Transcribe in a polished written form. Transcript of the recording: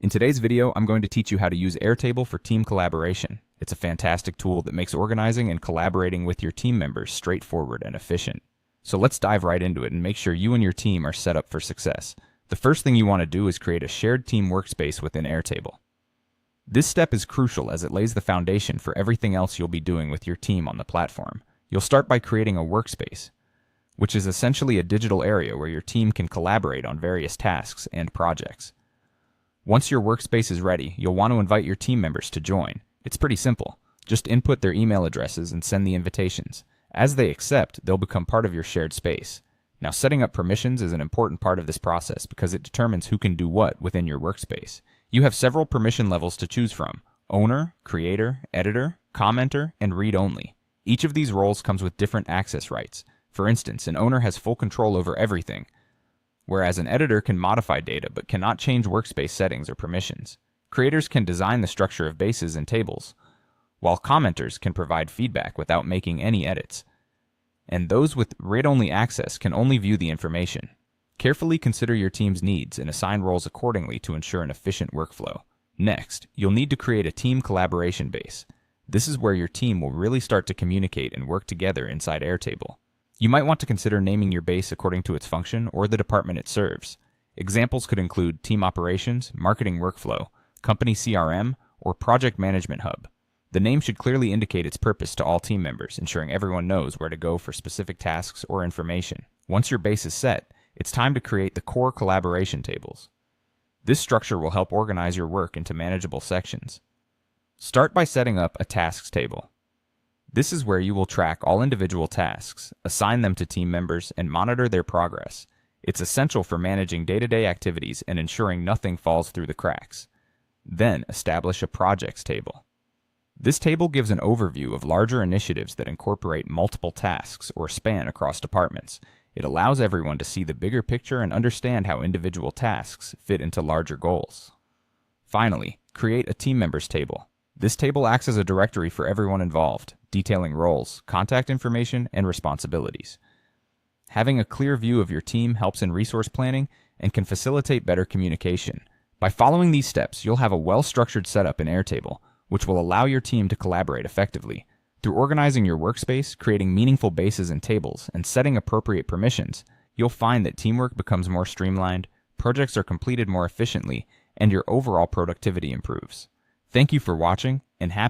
In today's video, I'm going to teach you how to use Airtable for team collaboration. It's a fantastic tool that makes organizing and collaborating with your team members straightforward and efficient. So let's dive right into it and make sure you and your team are set up for success. The first thing you want to do is create a shared team workspace within Airtable. This step is crucial as it lays the foundation for everything else you'll be doing with your team on the platform. You'll start by creating a workspace, which is essentially a digital area where your team can collaborate on various tasks and projects. Once your workspace is ready, you'll want to invite your team members to join. It's pretty simple. Just input their email addresses and send the invitations. As they accept, they'll become part of your shared space. Now, setting up permissions is an important part of this process because it determines who can do what within your workspace. You have several permission levels to choose from: owner, creator, editor, commenter, and read-only. Each of these roles comes with different access rights. For instance, an owner has full control over everything, whereas an editor can modify data but cannot change workspace settings or permissions. Creators can design the structure of bases and tables, while commenters can provide feedback without making any edits. And those with read-only access can only view the information. Carefully consider your team's needs and assign roles accordingly to ensure an efficient workflow. Next, you'll need to create a team collaboration base. This is where your team will really start to communicate and work together inside Airtable. You might want to consider naming your base according to its function or the department it serves. Examples could include team operations, marketing workflow, company CRM, or project management hub. The name should clearly indicate its purpose to all team members, ensuring everyone knows where to go for specific tasks or information. Once your base is set, it's time to create the core collaboration tables. This structure will help organize your work into manageable sections. Start by setting up a tasks table. This is where you will track all individual tasks, assign them to team members, and monitor their progress. It's essential for managing day-to-day activities and ensuring nothing falls through the cracks. Then, establish a projects table. This table gives an overview of larger initiatives that incorporate multiple tasks or span across departments. It allows everyone to see the bigger picture and understand how individual tasks fit into larger goals. Finally, create a team members table. This table acts as a directory for everyone involved, detailing roles, contact information, and responsibilities. Having a clear view of your team helps in resource planning and can facilitate better communication. By following these steps, you'll have a well-structured setup in Airtable, which will allow your team to collaborate effectively. Through organizing your workspace, creating meaningful bases and tables, and setting appropriate permissions, you'll find that teamwork becomes more streamlined, projects are completed more efficiently, and your overall productivity improves. Thank you for watching, and happy